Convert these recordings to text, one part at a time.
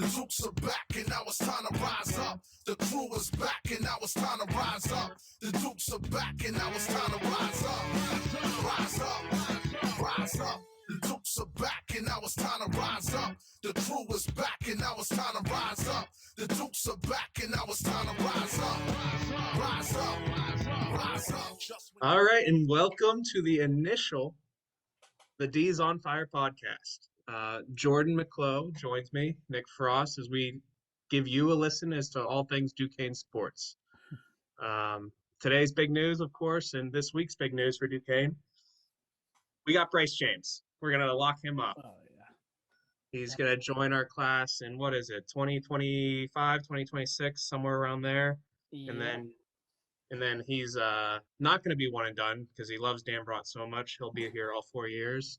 The Dukes are back and now it's time to rise up. The crew is back and now it's time to rise up. The Dukes are back and now it's time to rise up. Rise up, rise up. The Dukes are back and now it's time to rise up. The crew is back and now it's time to rise up. The Dukes are back and now it's time to rise up. Rise up, rise up. All right, and welcome to the initial The D's on Fire podcast. Jordan McCloe joins me, Nick Frost, as we give you a listen as to all things Duquesne sports. Today's big news, of course, and this week's big news for Duquesne, we got Bryce James. We're going to lock him up. Oh, yeah. He's going to join our class in, 2025, 2026, somewhere around there. Yeah. And then he's not going to be one and done because he loves Danbrought so much. He'll be here all 4 years,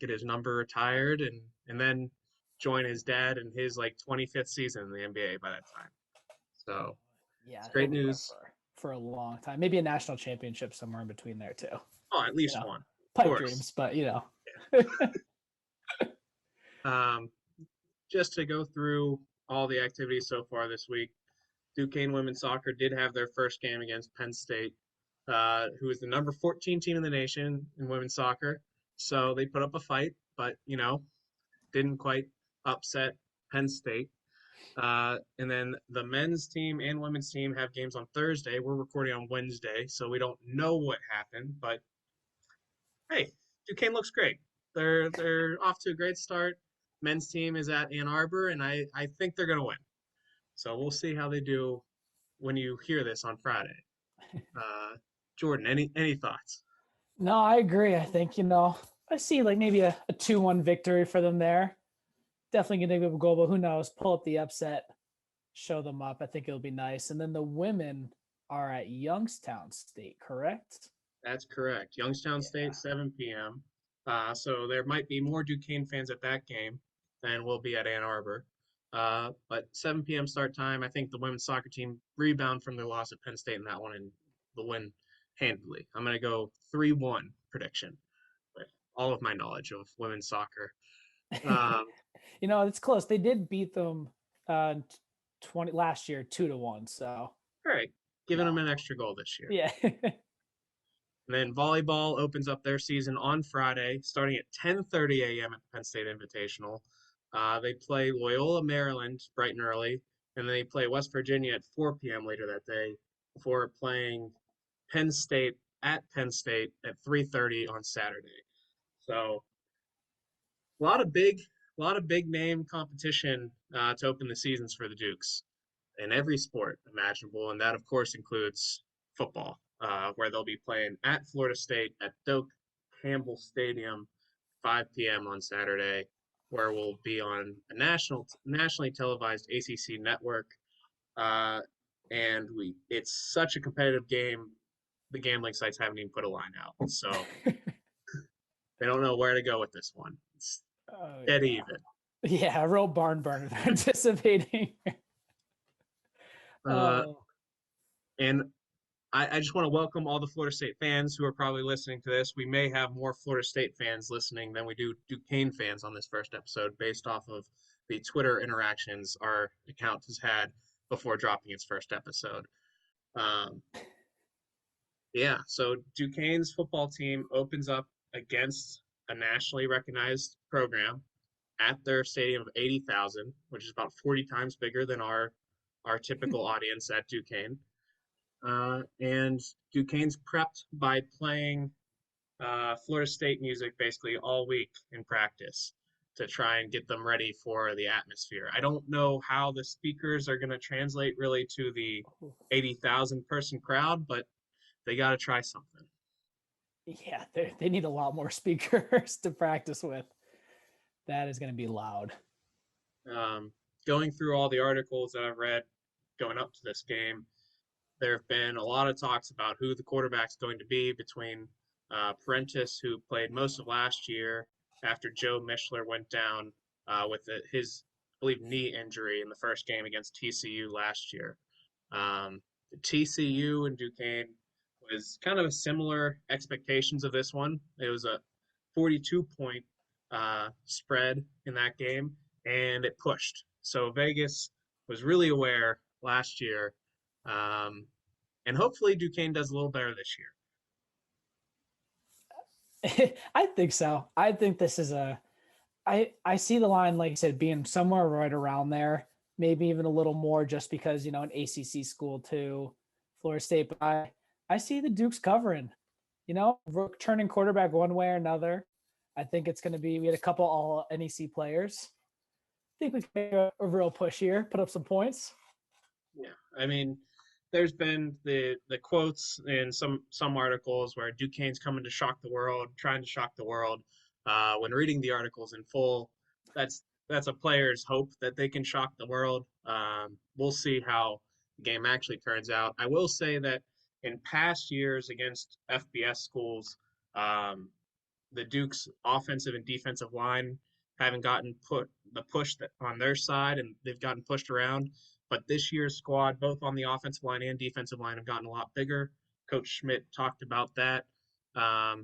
get his number retired, and then join his dad in his 25th season in the NBA by that time. So Yeah, it's great news for a long time. Maybe a national championship somewhere in between there too. Oh, at least one. Pipe dreams, but Just to go through all the activities so far this week, Duquesne women's soccer did have their first game against Penn State, who is the number 14 team in the nation in women's soccer. So they put up a fight, but, didn't quite upset Penn State. And then the men's team and women's team have games on Thursday. We're recording on Wednesday, so we don't know what happened. But, hey, Duquesne looks great. They're off to a great start. Men's team is at Ann Arbor, and I think they're going to win. So we'll see how they do when you hear this on Friday. Jordan, any thoughts? No, I agree. I think, I see maybe a 2-1 victory for them there. Definitely going to give a goal, but who knows? Pull up the upset, show them up. I think it'll be nice. And then the women are at Youngstown State, correct? That's correct. Youngstown State, 7 p.m. So there might be more Duquesne fans at that game than will be at Ann Arbor. But 7 p.m. start time. I think the women's soccer team rebound from their loss at Penn State in that one and will win handily. I'm going to go 3-1 prediction with all of my knowledge of women's soccer. It's close. They did beat them last year 2-1. So all right, giving them an extra goal this year. Yeah. And then volleyball opens up their season on Friday, starting at 10:30 a.m. at the Penn State Invitational. They play Loyola, Maryland, bright and early, and then they play West Virginia at 4 p.m. later that day before playing Penn State at Penn State at 3:30 on Saturday. So a lot of big name competition to open the seasons for the Dukes in every sport imaginable, and that of course includes football, where they'll be playing at Florida State at Doak Campbell Stadium, 5 p.m. on Saturday, where we'll be on a nationally televised ACC network. And it's such a competitive game, the gambling sites haven't even put a line out. So they don't know where to go with this one. It's dead even. Yeah, a real barn burner they're anticipating. And I just want to welcome all the Florida State fans who are probably listening to this. We may have more Florida State fans listening than we do Duquesne fans on this first episode based off of the Twitter interactions our account has had before dropping its first episode. So Duquesne's football team opens up against a nationally recognized program at their stadium of 80,000, which is about 40 times bigger than our typical audience at Duquesne. And Duquesne's prepped by playing Florida State music basically all week in practice to try and get them ready for the atmosphere. I don't know how the speakers are going to translate really to the 80,000 person crowd, but they got to try something. Yeah, they need a lot more speakers to practice with. That is going to be loud. Going through all the articles that I've read going up to this game, there have been a lot of talks about who the quarterback's going to be between Prentice, who played most of last year after Joe Mishler went down with his, I believe, knee injury in the first game against TCU last year. TCU and Duquesne was kind of similar expectations of this one. It was a 42-point spread in that game, and it pushed. So Vegas was really aware last year. And hopefully Duquesne does a little better this year. I think so. I think this is I see the line, like I said, being somewhere right around there, maybe even a little more just because, an ACC school too, Florida State. But I see the Dukes covering, returning quarterback one way or another. I think it's going to be, we had a couple all NEC players. I think we can make a real push here, put up some points. Yeah. I mean, there's been the quotes in some articles where Duquesne's coming to shock the world, trying to shock the world. When reading the articles in full, that's a player's hope that they can shock the world. We'll see how the game actually turns out. I will say that in past years against FBS schools, the Duke's offensive and defensive line haven't gotten put the push that on their side, and they've gotten pushed around. But this year's squad, both on the offensive line and defensive line, have gotten a lot bigger. Coach Schmidt talked about that,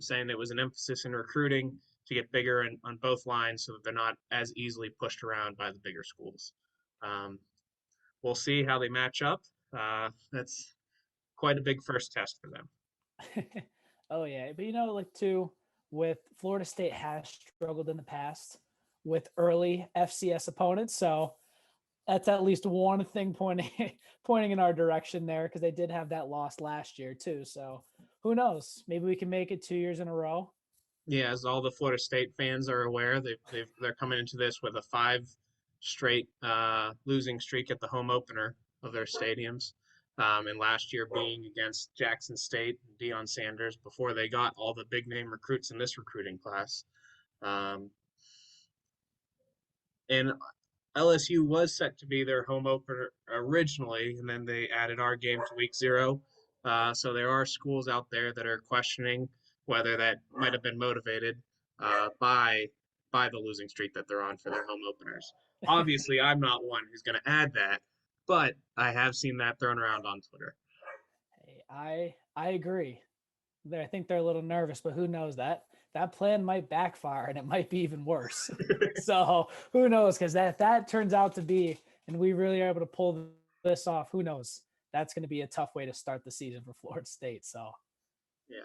saying it was an emphasis in recruiting to get bigger on both lines so that they're not as easily pushed around by the bigger schools. We'll see how they match up. That's quite a big first test for them. Oh, yeah. But, too, with Florida State has struggled in the past with early FCS opponents. So that's at least one thing pointing in our direction there, because they did have that loss last year too. So who knows? Maybe we can make it 2 years in a row. Yeah, as all the Florida State fans are aware, they're coming into this with a 5 straight losing streak at the home opener of their stadiums. And last year being against Jackson State and Deion Sanders before they got all the big name recruits in this recruiting class. And LSU was set to be their home opener originally, and then they added our game to week 0. So there are schools out there that are questioning whether that might have been motivated by the losing streak that they're on for their home openers. Obviously, I'm not one who's going to add that, but I have seen that thrown around on Twitter. Hey, I agree. I think they're a little nervous, but who knows? That plan might backfire and it might be even worse. So who knows? Because if that turns out to be, and we really are able to pull this off, who knows? That's going to be a tough way to start the season for Florida State. So, yeah,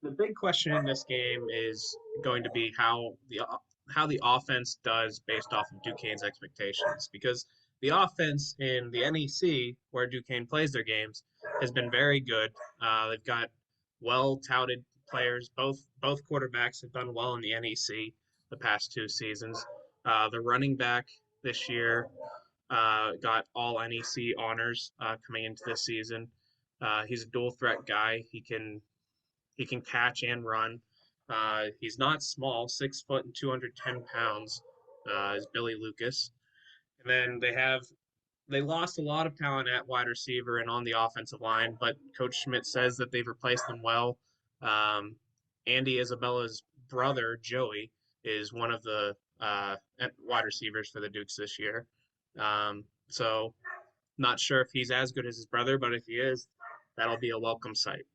the big question in this game is going to be how the offense does based off of Duquesne's expectations, because the offense in the NEC, where Duquesne plays their games, has been very good. They've got well-touted players. Both quarterbacks have done well in the NEC the past 2 seasons. The running back this year got all NEC honors coming into this season. He's a dual threat guy. He can catch and run. He's not small, 6 foot and 210 pounds. Is Billy Lucas. And then they lost a lot of talent at wide receiver and on the offensive line, but Coach Schmidt says that they've replaced them well. Andy Isabella's brother, Joey, is one of the wide receivers for the Dukes this year. So not sure if he's as good as his brother, but if he is, that'll be a welcome sight.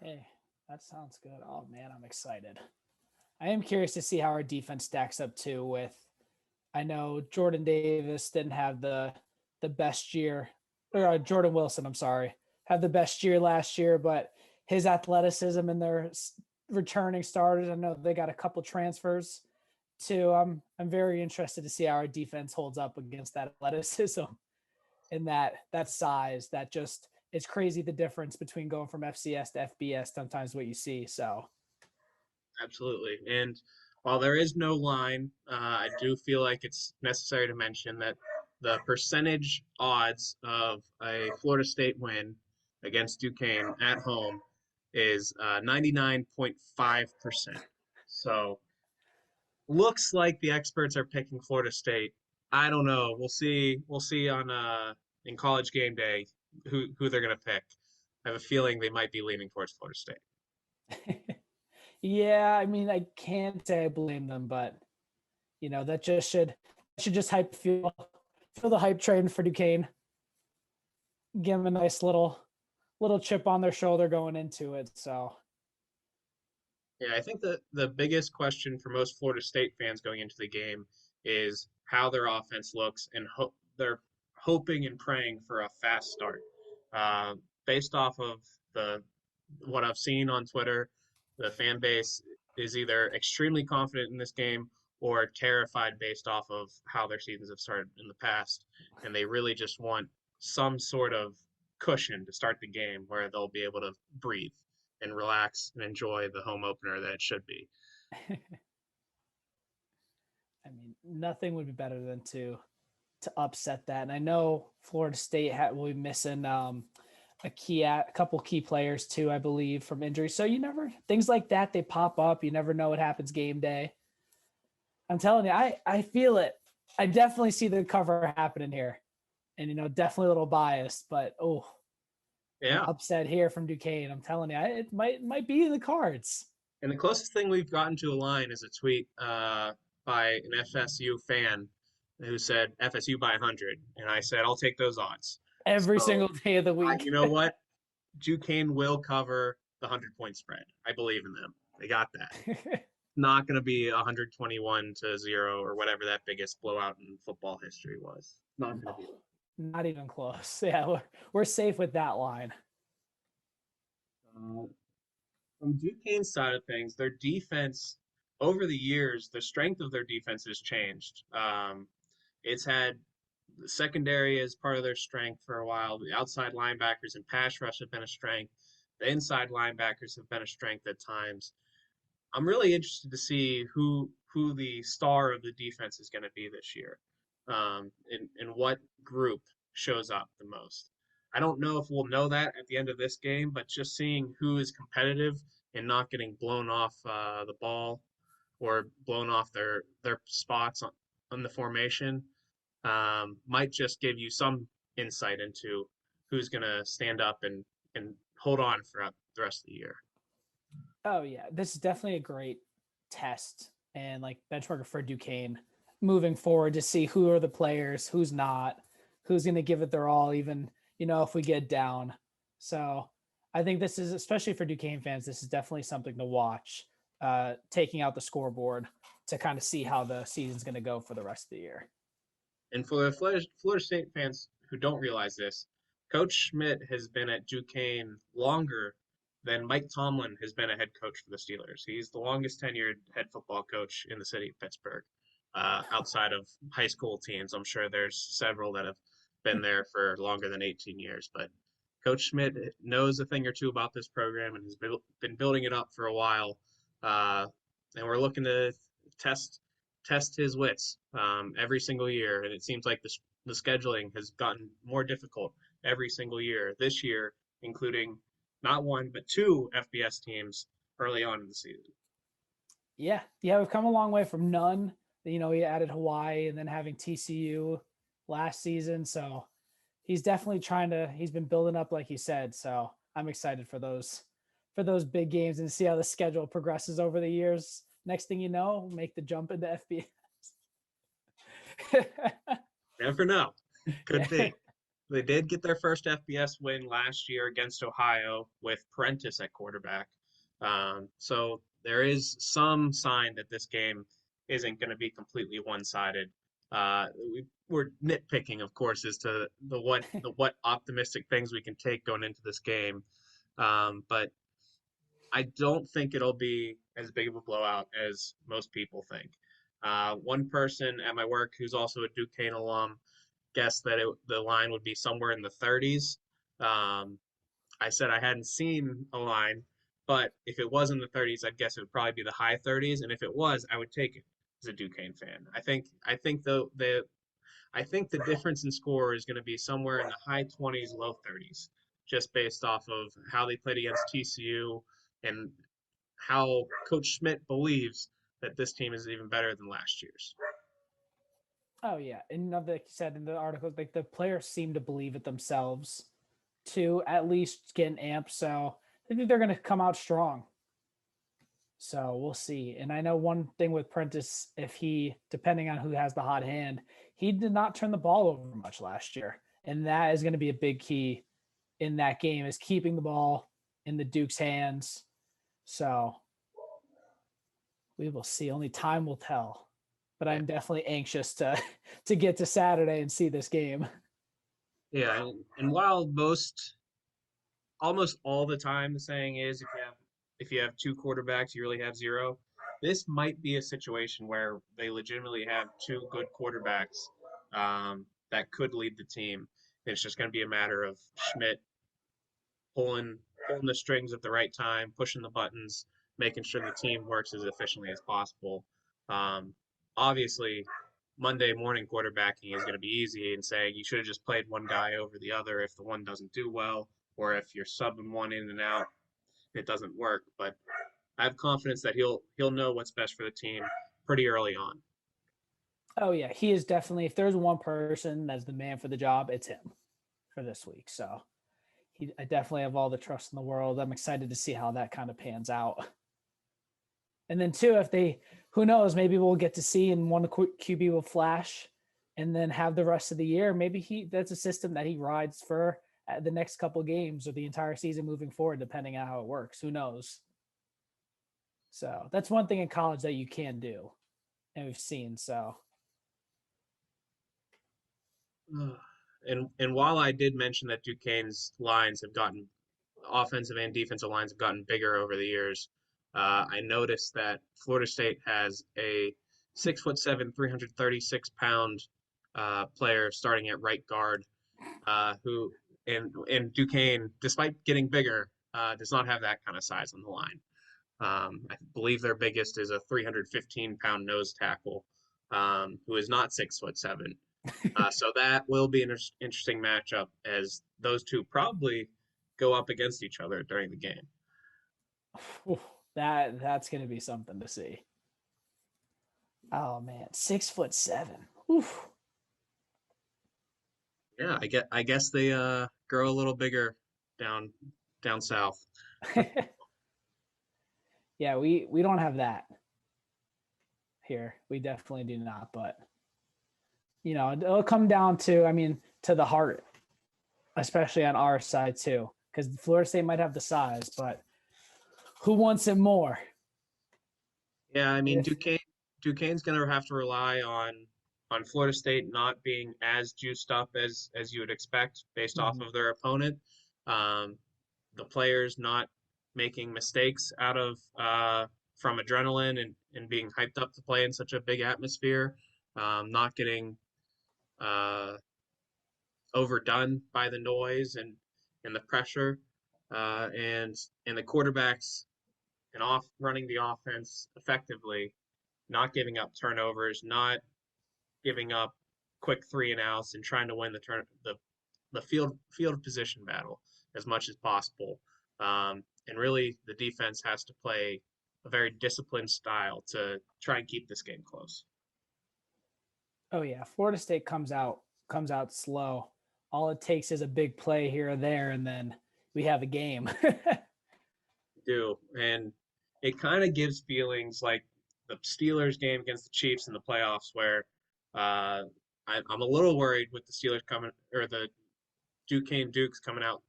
Hey, that sounds good. Oh, man, I'm excited. I am curious to see how our defense stacks up too with, I know Jordan Davis didn't have the best year, or Jordan Wilson, I'm sorry, had the best year last year, but his athleticism and their returning starters, I know they got a couple transfers too. I'm very interested to see how our defense holds up against that athleticism and that size. That just, it's crazy the difference between going from FCS to FBS, sometimes what you see. So absolutely. And while there is no line, I do feel like it's necessary to mention that the percentage odds of a Florida State win against Duquesne at home is 99.5%. So looks like the experts are picking Florida State. I don't know. We'll see on in College Game Day who they're going to pick. I have a feeling they might be leaning towards Florida State. Yeah, I mean, I can't say I blame them, but that just should just feel the hype train for Duquesne. Give them a nice little chip on their shoulder going into it. So Yeah, I think that the biggest question for most Florida State fans going into the game is how their offense looks, and they're hoping and praying for a fast start. Based off of the what I've seen on Twitter, the fan base is either extremely confident in this game or terrified based off of how their seasons have started in the past, and they really just want some sort of cushion to start the game where they'll be able to breathe and relax and enjoy the home opener that it should be. I mean, nothing would be better than to upset that. And I know Florida State will be missing a couple key players too, I believe, from injury. So things like that, they pop up. You never know what happens game day. I'm telling you, I feel it. I definitely see the cover happening here, and definitely a little biased, but an Yeah. upset here from Duquesne. I'm telling you, it might be in the cards. And the closest thing we've gotten to a line is a tweet by an FSU fan who said FSU by 100. And I said, I'll take those odds. Every So, single day of the week. you know what? Duquesne will cover the 100-point spread. I believe in them. They got that. Not going to be 121-0 or whatever that biggest blowout in football history was. Not going to be. Not even close. Yeah, we're safe with that line. From Duquesne's side of things, their defense over the years, the strength of their defense has changed. It's had the secondary as part of their strength for a while. The outside linebackers and pass rush have been a strength. The inside linebackers have been a strength at times. I'm really interested to see who the star of the defense is going to be this year, and what group shows up the most. I don't know if we'll know that at the end of this game, but just seeing who is competitive and not getting blown off the ball or blown off their spots on the formation might just give you some insight into who's going to stand up and hold on throughout the rest of the year. Oh yeah, this is definitely a great test and like benchmark for Duquesne moving forward to see who are the players, who's not, who's going to give it their all, even if we get down. So I think this is, especially for Duquesne fans, this is definitely something to watch. Taking out the scoreboard to kind of see how the season's going to go for the rest of the year. And for the Florida State fans who don't realize this, Coach Schmidt has been at Duquesne longer than Mike Tomlin has been a head coach for the Steelers. He's the longest tenured head football coach in the city of Pittsburgh, outside of high school teams. I'm sure there's several that have been there for longer than 18 years. But Coach Schmidt knows a thing or two about this program and has been building it up for a while. And we're looking to test his wits every single year. And it seems like the scheduling has gotten more difficult every single year. This year, including not one, but two FBS teams early on in the season. Yeah, we've come a long way from none. We added Hawaii and then having TCU last season. So he's definitely he's been building up, like you said. So I'm excited for those big games and see how the schedule progresses over the years. Next thing you know, make the jump into FBS. Never know. Could be. They did get their first FBS win last year against Ohio with Prentice at quarterback. So there is some sign that this game isn't going to be completely one-sided. We're nitpicking, of course, as to the what optimistic things we can take going into this game. But I don't think it'll be as big of a blowout as most people think. One person at my work who's also a Duquesne alum guessed that the line would be somewhere in the 30s. I said I hadn't seen a line, but if it was in the 30s, I'd guess it would probably be the high 30s, and if it was, I would take it as a Duquesne fan. I think the difference in score is going to be somewhere in the high 20s, low 30s, just based off of how they played against TCU and how Coach Schmidt believes that this team is even better than last year's. Oh yeah, and like you said in the article, like the players seem to believe it themselves to at least get an amp. So I think they're going to come out strong. So we'll see. And I know one thing with Prentice, depending on who has the hot hand, he did not turn the ball over much last year. And that is going to be a big key in that game, is keeping the ball in the Duke's hands. So We will see. Only time will tell. But I'm definitely anxious to get to Saturday and see this game. Yeah, and while almost all the time the saying is if you have two quarterbacks, you really have zero. This might be a situation where they legitimately have two good quarterbacks that could lead the team. It's just going to be a matter of Schmidt pulling the strings at the right time, pushing the buttons, making sure the team works as efficiently as possible. Um, Obviously, Monday morning quarterbacking is going to be easy and saying you should have just played one guy over the other if the one doesn't do well, or if you're subbing one in and out, it doesn't work. But I have confidence that he'll know what's best for the team pretty early on. Oh yeah, he is definitely. If there's one person that's the man for the job, it's him for this week. So I definitely have all the trust in the world. I'm excited to see how that kind of pans out. And then two, if they, who knows, maybe we'll get to see and one QB will flash, and then have the rest of the year. Maybe that's a system that he rides for the next couple games or the entire season moving forward, depending on how it works. Who knows? So that's one thing in college that you can do, and we've seen. So. And while I did mention that Duquesne's lines have gotten offensive and defensive lines have gotten bigger over the years, I noticed that Florida State has a 6'7", 336-pound player starting at right guard, who and Duquesne, despite getting bigger, does not have that kind of size on the line. I believe their biggest is a 315-pound nose tackle, who is not 6'7". So that will be an interesting matchup as those two probably go up against each other during the game. That's going to be something to see. Oh man, 6'7". Oof. Yeah, I guess they grow a little bigger down south. Yeah, we don't have that here. We definitely do not, but it'll come down to, to the heart, especially on our side too, because Florida State might have the size, but who wants it more? Yeah, Duquesne's going to have to rely on Florida State not being as juiced up as you would expect based off of their opponent. The players not making mistakes out of from adrenaline and being hyped up to play in such a big atmosphere, not getting overdone by the noise and the pressure, and the quarterbacks and running the offense effectively, not giving up turnovers, not giving up quick 3-and-outs, and trying to win the field position battle as much as possible. And really, the defense has to play a very disciplined style to try and keep this game close. Oh yeah, Florida State comes out slow. All it takes is a big play here or there, and then we have a game. Do, and it kind of gives feelings like the Steelers game against the Chiefs in the playoffs, where I'm a little worried with the Steelers or the Duquesne Dukes coming out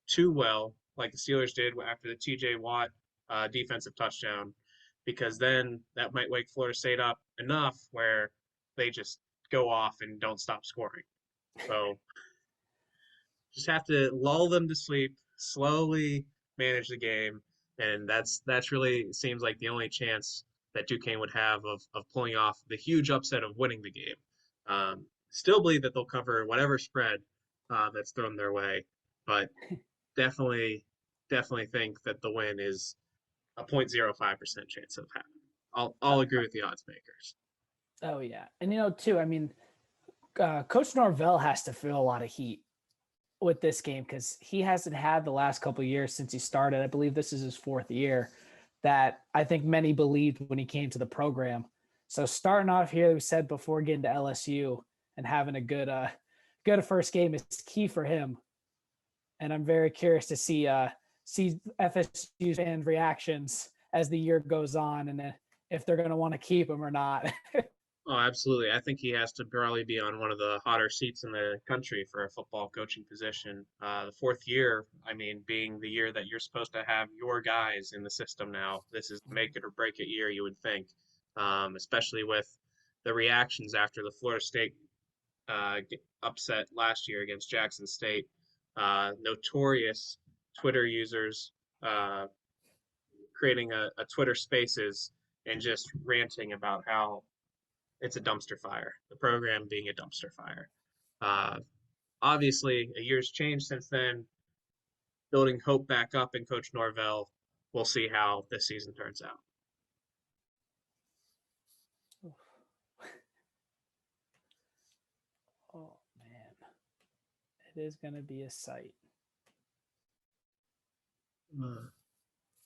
too well, like the Steelers did after the T.J. Watt defensive touchdown, because then that might wake Florida State up enough where they just go off and don't stop scoring. So just have to lull them to sleep, slowly manage the game, and that's really seems like the only chance that Duquesne would have of pulling off the huge upset of winning the game. Still believe that they'll cover whatever spread that's thrown their way, but definitely think that the win is a 0.05% chance of happening. I'll agree with the odds makers. Oh yeah, and too, Coach Norvell has to feel a lot of heat with this game because he hasn't had the last couple of years since he started. I believe this is his fourth year, that I think many believed when he came to the program. So starting off here, we said before getting to LSU and having a good first game is key for him. And I'm very curious to see FSU fan reactions as the year goes on, and if they're going to want to keep him or not. Oh, absolutely. I think he has to probably be on one of the hotter seats in the country for a football coaching position. The fourth year, I mean, being the year that you're supposed to have your guys in the system now, this is make it or break it year, you would think, especially with the reactions after the Florida State upset last year against Jackson State. Notorious Twitter users uh, creating a Twitter Spaces and just ranting about how it's a dumpster fire. The program being a dumpster fire. Uh, Obviously, a year's changed since then. Building hope back up in Coach Norvell. We'll see how this season turns out. Oh man, it is going to be a sight.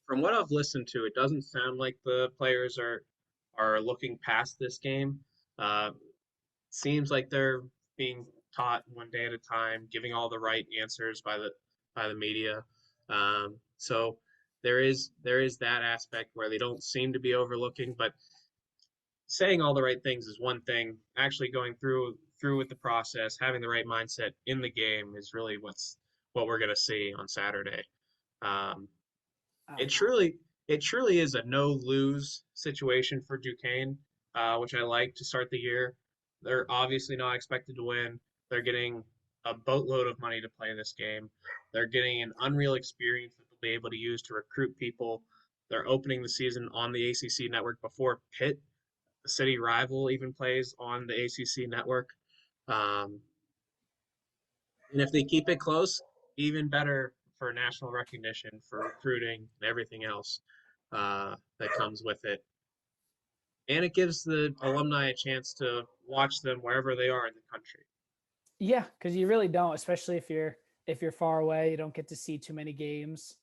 From what I've listened to, it doesn't sound like the players are looking past this game. Uh, Seems like they're being taught one day at a time, giving all the right answers by the media. So there is that aspect where they don't seem to be overlooking, but saying all the right things is one thing. Actually going through with the process, having the right mindset in the game is really what we're going to see on Saturday. Um, it truly it truly is a no lose situation for Duquesne, which I like to start the year. They're obviously not expected to win. They're getting a boatload of money to play this game. They're getting an unreal experience that they'll be able to use to recruit people. They're opening the season on the ACC network before Pitt, the city rival, even plays on the ACC network. Um, and if they keep it close, even better for national recognition, for recruiting, and everything else that comes with it. And it gives the alumni a chance to watch them wherever they are in the country. Yeah, because you really don't, especially if you're far away, you don't get to see too many games.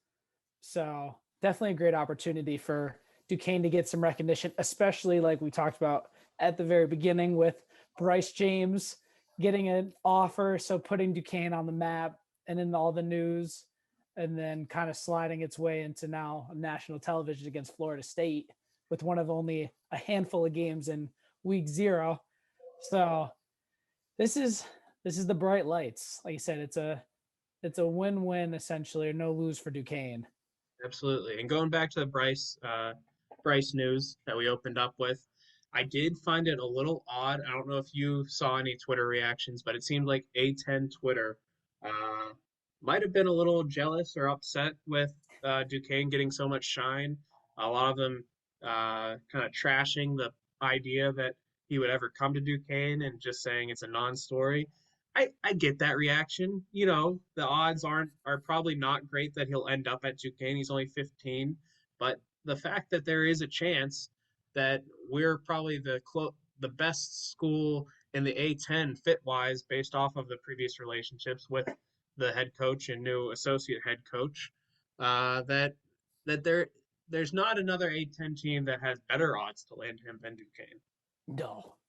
So definitely a great opportunity for Duquesne to get some recognition, especially like we talked about at the very beginning with Bryce James getting an offer. So putting Duquesne on the map and in all the news, and then kind of sliding its way into now national television against Florida State with one of only a handful of games in week 0. So this is the bright lights. Like you said, it's a win-win essentially, or no lose for Duquesne. Absolutely. And going back to the Bryce news that we opened up with, I did find it a little odd. I don't know if you saw any Twitter reactions, but it seemed like A10 Twitter uh, might have been a little jealous or upset with Duquesne getting so much shine. A lot of them kind of trashing the idea that he would ever come to Duquesne and just saying it's a non-story. I get that reaction. You know, the odds are probably not great that he'll end up at Duquesne. He's only 15, but the fact that there is a chance that we're probably the best school in the A10 fit wise based off of the previous relationships with the head coach and new associate head coach. That there's not another A10 team that has better odds to land him than Duquesne.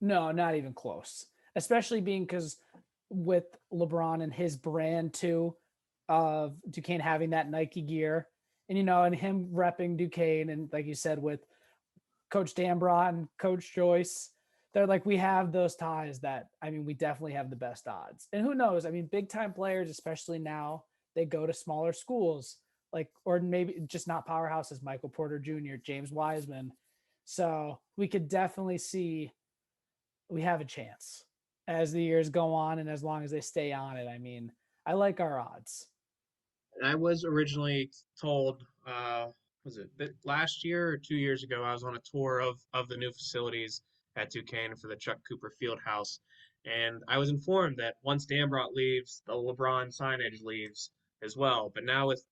No, not even close. Especially being because with LeBron and his brand too, of Duquesne having that Nike gear, and and him repping Duquesne, and like you said with Coach Dambrot and Coach Joyce, they're like, we have those ties that, I mean, we definitely have the best odds. And who knows? I mean, big time players, especially now, they go to smaller schools, like, or maybe just not powerhouses, Michael Porter Jr., James Wiseman. So we could definitely see we have a chance as the years go on and as long as they stay on it. I mean, I like our odds. I was originally told, was it last year or 2 years ago? I was on a tour of the new facilities at Duquesne for the Chuck Cooper Fieldhouse, and I was informed that once Dambrot leaves, the LeBron signage leaves as well. But now with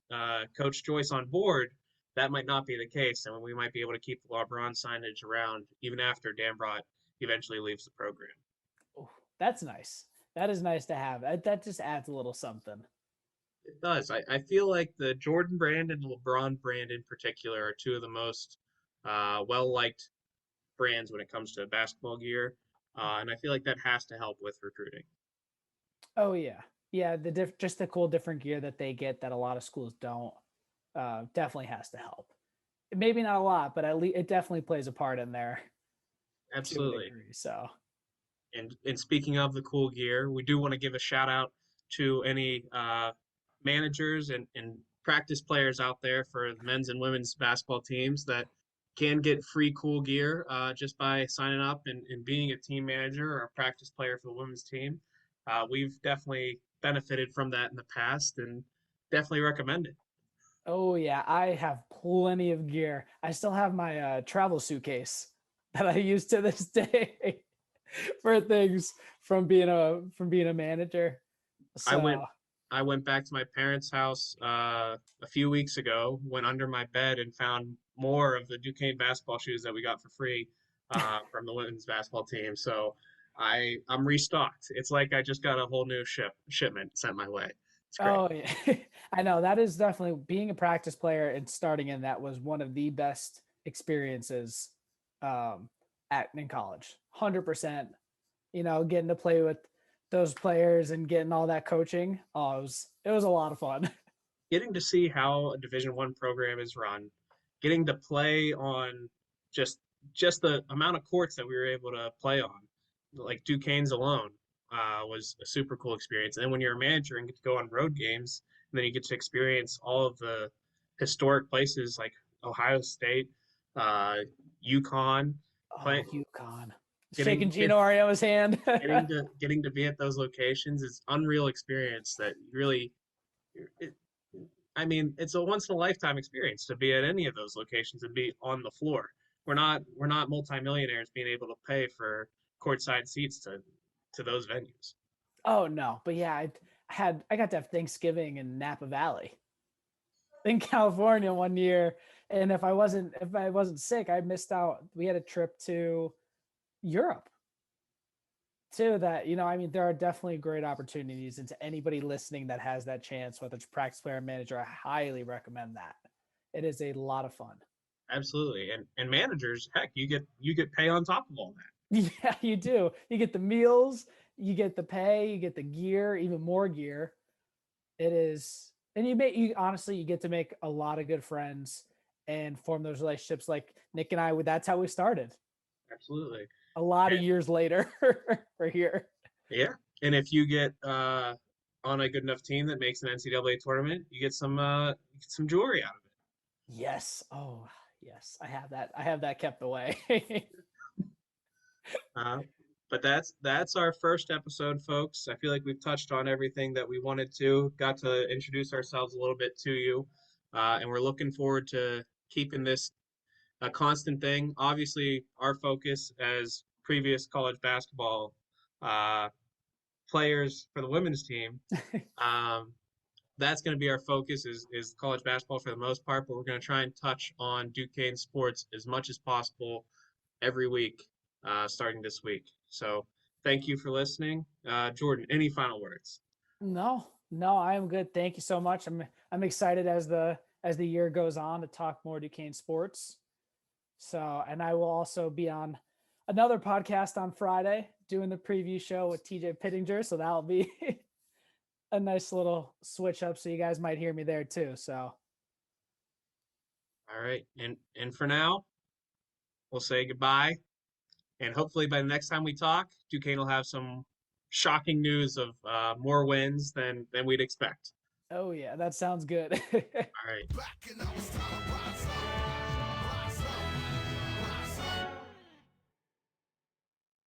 Coach Joyce on board, that might not be the case, and we might be able to keep the LeBron signage around even after Dambrot eventually leaves the program. Oh, that's nice. That is nice to have. That just adds a little something. It does. I feel like the Jordan brand and the LeBron brand in particular are two of the most well-liked brands when it comes to basketball gear. And I feel like that has to help with recruiting. Oh yeah, yeah. Just the cool different gear that they get that a lot of schools don't definitely has to help. Maybe not a lot, but at least it definitely plays a part in there. Absolutely. degree. So, And speaking of the cool gear, we do want to give a shout out to any managers and practice players out there for the men's and women's basketball teams that can get free cool gear just by signing up and being a team manager or a practice player for the women's team. We've definitely benefited from that in the past and definitely recommend it. oh yeah, I have plenty of gear. I still have my travel suitcase that I use to this day for things from being a manager. I So, went I went back to my parents' house a few weeks ago, went under my bed and found more of the Duquesne basketball shoes that we got for free from the women's basketball team. So I'm restocked. It's like I just got a whole new shipment sent my way. It's great. oh yeah, I know that is definitely being a practice player and starting in that was one of the best experiences um, in college. 100%. You know, getting to play with those players and getting all that coaching. Oh, it was a lot of fun. Getting to see how a Division One program is run, getting to play on just just the amount of courts that we were able to play on, like Duquesne's alone, was a super cool experience. And then when you're a manager and get to go on road games, and then you get to experience all of the historic places like Ohio State, uh, UConn, Oh, play, UConn. getting Shaking Gino Ario's hand. getting to be at those locations is unreal experience that really it, I mean, it's a once in a lifetime experience to be at any of those locations and be on the floor. We're not multimillionaires being able to pay for courtside seats to those venues. Oh no, but yeah, I got to have Thanksgiving in Napa Valley in California one year, and if I wasn't sick, I missed out. We had a trip to Europe too. That I mean, there are definitely great opportunities, and to anybody listening that has that chance, whether it's practice player or manager, I highly recommend that. It is a lot of fun. Absolutely. And managers, heck, you get pay on top of all that. Yeah, you do. You get the meals, you get the pay, you get the gear, even more gear. It is, and you honestly, you get to make a lot of good friends and form those relationships. Like Nick and I, that's how we started. Absolutely. A lot of And, years later, we're here. yeah. And if you get on a good enough team that makes an NCAA tournament, you get some jewelry out of it. Yes. Oh, yes. I have that. I have that kept away. Uh, but that's our first episode, folks. I feel like we've touched on everything that we wanted to. Got to introduce ourselves a little bit to you, and we're looking forward to keeping this a constant thing. Obviously, our focus as previous college basketball uh, players for the women's team, um, that's going to be our focus is college basketball for the most part. But we're going to try and touch on Duquesne sports as much as possible every week, starting this week. So thank you for listening. Jordan, any final words? No, no, I am good. Thank you so much. I'm excited as the year goes on to talk more Duquesne sports. So, and I will also be on another podcast on Friday doing the preview show with TJ Pittinger. So that'll be a nice little switch up. So you guys might hear me there too. So, All right. And for now, we'll say goodbye. And hopefully by the next time we talk, Duquesne will have some shocking news of more wins than we'd expect. oh yeah, that sounds good. All right. Back and now it's time to rise up.